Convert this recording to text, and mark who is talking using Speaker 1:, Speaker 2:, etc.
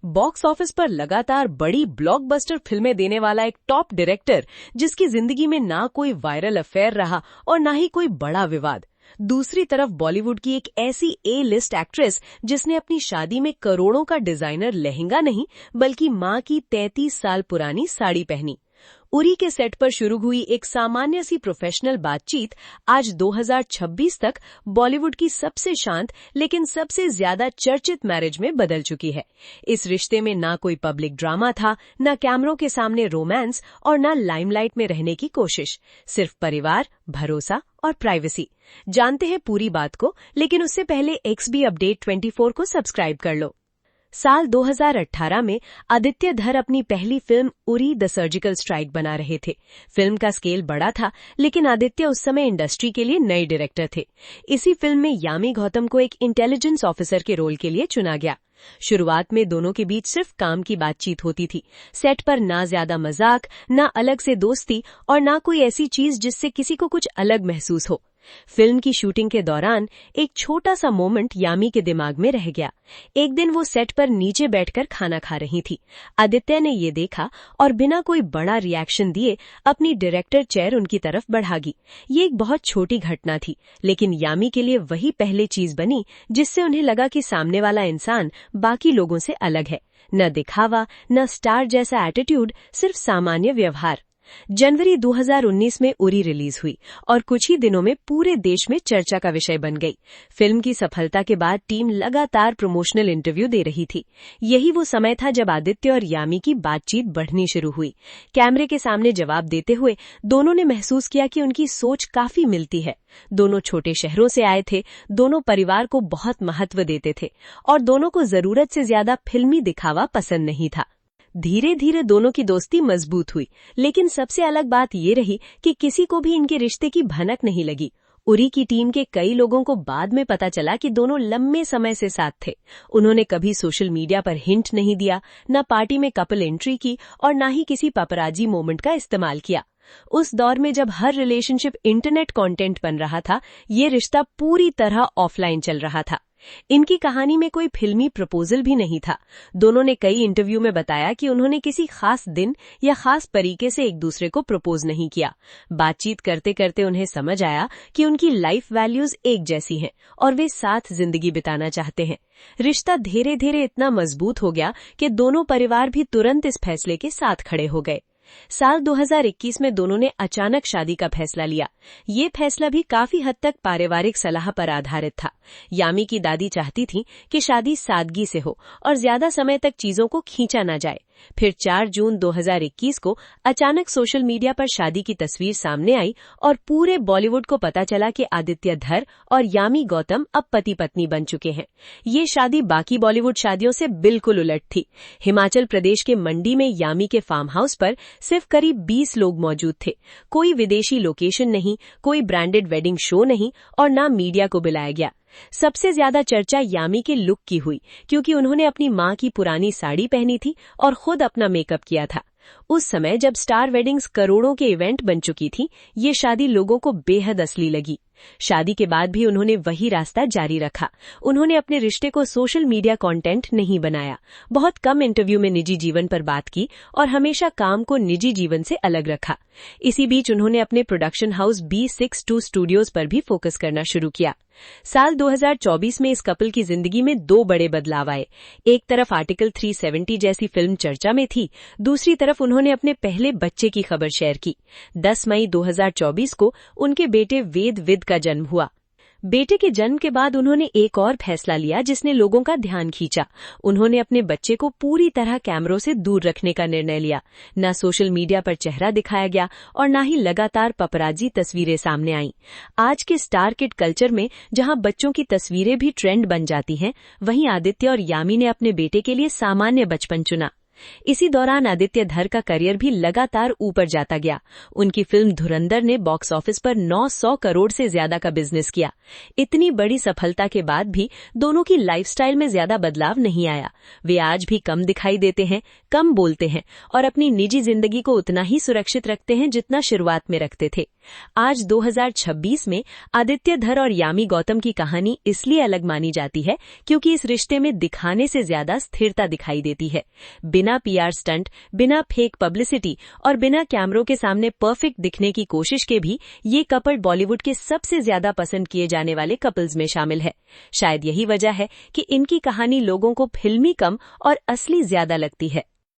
Speaker 1: Box office पर लगातार बड़ी ब्लॉकबस्टर फिल्में देने वाला एक टॉप डायरेक्टर, जिसकी जिंदगी में ना कोई वायरल अफेयर रहा और ना ही कोई बड़ा विवाद। दूसरी तरफ बॉलीवुड की एक ऐसी ए लिस्ट एक्ट्रेस जिसने अपनी शादी में करोड़ों का डिजाइनर लहंगा नहीं बल्कि मां की 33 साल पुरानी साड़ी पहनी। उरी के सेट पर शुरू हुई एक सामान्य सी प्रोफेशनल बातचीत आज 2026 तक बॉलीवुड की सबसे शांत लेकिन सबसे ज्यादा चर्चित मैरिज में बदल चुकी है। इस रिश्ते में ना कोई पब्लिक ड्रामा था, ना कैमरों के सामने रोमांस और ना लाइमलाइट में रहने की कोशिश, सिर्फ परिवार, भरोसा और प्राइवेसी। जानते हैं पूरी बात को, लेकिन उससे पहले XB अपडेट 24 को सब्सक्राइब कर लो। साल 2018 में आदित्य धर अपनी पहली film Uri the surgical strike बना रहे थे। फिल्म का स्केल बड़ा था, लेकिन आदित्य उस समय इंडस्ट्री के लिए नए डायरेक्टर थे। इसी फिल्म में यामी गौतम को एक इंटेलिजेंस ऑफिसर के रोल के लिए चुना गया। शुरुआत में दोनों के बीच सिर्फ काम की बातचीत होती थी। सेट पर ना ज्यादा मजाक, ना अलग से दोस्ती और ना कोई ऐसी चीज जिससे किसी को कुछ अलग महसूस हो। फिल्म की शूटिंग के दौरान एक छोटा सा मोमेंट यामी के दिमाग में रह गया। एक दिन वो सेट पर नीचे बैठकर खाना खा रही थी। आदित्य ने ये देखा और बिना कोई बड़ा रिएक्शन दिए अपनी डायरेक्टर चेयर उनकी तरफ बढ़ागी। ये एक बहुत छोटी घटना थी, लेकिन यामी के लिए वही पहले चीज बनी जिससे उन्हें लगा कि सामने वाला इंसान बाकी लोगों से अलग है। न दिखावा, न स्टार जैसा एटीट्यूड, सिर्फ सामान्य व्यवहार। जनवरी 2019 में उरी रिलीज हुई और कुछ ही दिनों में पूरे देश में चर्चा का विषय बन गई। फिल्म की सफलता के बाद टीम लगातार प्रमोशनल इंटरव्यू दे रही थी। यही वो समय था जब आदित्य और यामी की बातचीत बढ़नी शुरू हुई। कैमरे के सामने जवाब देते हुए दोनों ने महसूस किया कि उनकी सोच काफी मिलती है। दोनों छोटे शहरों से आए थे, दोनों परिवार को बहुत महत्व देते थे और दोनों को जरूरत से ज्यादा फिल्मी दिखावा पसंद नहीं था। धीरे धीरे दोनों की दोस्ती मजबूत हुई, लेकिन सबसे अलग बात ये रही कि किसी को भी इनके रिश्ते की भनक नहीं लगी। उरी की टीम के कई लोगों को बाद में पता चला कि दोनों लंबे समय से साथ थे। उन्होंने कभी सोशल मीडिया पर हिंट नहीं दिया, न पार्टी में कपल एंट्री की और न ही किसी पपराजी मोमेंट का इस्तेमाल किया। उस दौर में जब हर रिलेशनशिप इंटरनेट कंटेंट बन रहा था, ये रिश्ता पूरी तरह ऑफलाइन चल रहा था। इनकी कहानी में कोई फिल्मी प्रपोजल भी नहीं था। दोनों ने कई इंटरव्यू में बताया कि उन्होंने किसी खास दिन या खास तरीके से एक दूसरे को प्रपोज नहीं किया। बातचीत करते करते उन्हें समझ आया कि उनकी लाइफ वैल्यूज एक जैसी हैं और वे साथ जिंदगी बिताना चाहते हैं। रिश्ता धीरे धीरे इतना मजबूत हो गया कि दोनों परिवार भी तुरंत इस फैसले के साथ खड़े हो गए। साल 2021 में दोनों ने अचानक शादी का फैसला लिया। ये फैसला भी काफी हद तक पारिवारिक सलाह पर आधारित था। यामी की दादी चाहती थी कि शादी सादगी से हो और ज्यादा समय तक चीजों को खींचा न जाए। फिर 4 जून 2021 को अचानक सोशल मीडिया पर शादी की तस्वीर सामने आई और पूरे बॉलीवुड को पता चला कि आदित्य धर और यामी गौतम अब पति पत्नी बन चुके हैं। ये शादी बाकी बॉलीवुड शादियों से बिल्कुल उलट थी। हिमाचल प्रदेश के मंडी में यामी के फार्म हाउस पर सिर्फ करीब 20 लोग मौजूद थे। कोई विदेशी लोकेशन नहीं, कोई ब्रांडेड वेडिंग शो नहीं और न मीडिया को बुलाया गया। सबसे ज्यादा चर्चा यामी के लुक की हुई, क्योंकि उन्होंने अपनी मां की पुरानी साड़ी पहनी थी और खुद अपना मेकअप किया था। उस समय जब स्टार वेडिंग्स करोड़ों के इवेंट बन चुकी थी, ये शादी लोगों को बेहद असली लगी। शादी के बाद भी उन्होंने वही रास्ता जारी रखा। उन्होंने अपने रिश्ते को सोशल मीडिया कंटेंट नहीं बनाया, बहुत कम इंटरव्यू में निजी जीवन पर बात की और हमेशा काम को निजी जीवन से अलग रखा। इसी बीच उन्होंने अपने प्रोडक्शन हाउस B62 स्टूडियोज पर भी फोकस करना शुरू किया। साल 2024 में इस कपल की जिंदगी में 2 बड़े बदलाव आए। एक तरफ आर्टिकल 370 जैसी फिल्म चर्चा में थी, दूसरी तरफ उन्होंने अपने पहले बच्चे की खबर शेयर की। 10 मई 2024 को उनके बेटे वेद का जन्म हुआ। बेटे के जन्म के बाद उन्होंने एक और फैसला लिया जिसने लोगों का ध्यान खींचा। उन्होंने अपने बच्चे को पूरी तरह कैमरों से दूर रखने का निर्णय लिया। न सोशल मीडिया पर चेहरा दिखाया गया और न ही लगातार पपराजी तस्वीरें सामने आईं। आज के स्टार किड कल्चर में जहां बच्चों की तस्वीरें भी ट्रेंड बन जाती हैं, वहीं आदित्य और यामी ने अपने बेटे के लिए सामान्य बचपन चुना। इसी दौरान आदित्य धर का करियर भी लगातार ऊपर जाता गया। उनकी फिल्म धुरंधर ने बॉक्स ऑफिस पर 900 करोड़ से ज्यादा का बिजनेस किया। इतनी बड़ी सफलता के बाद भी दोनों की लाइफस्टाइल में ज्यादा बदलाव नहीं आया। वे आज भी कम दिखाई देते हैं, कम बोलते हैं और अपनी निजी जिंदगी को उतना ही सुरक्षित रखते हैं जितना शुरुआत में रखते थे। आज 2026 में आदित्य धर और यामी गौतम की कहानी इसलिए अलग मानी जाती है क्योंकि इस रिश्ते में दिखाने से ज्यादा स्थिरता दिखाई देती है। बिना पीआर स्टंट, बिना फेक पब्लिसिटी और बिना कैमरों के सामने परफेक्ट दिखने की कोशिश के भी ये कपल बॉलीवुड के सबसे ज्यादा पसंद किए जाने वाले कपल्स में शामिल है। शायद यही वजह है कि इनकी कहानी लोगों को फिल्मी कम और असली ज्यादा लगती है।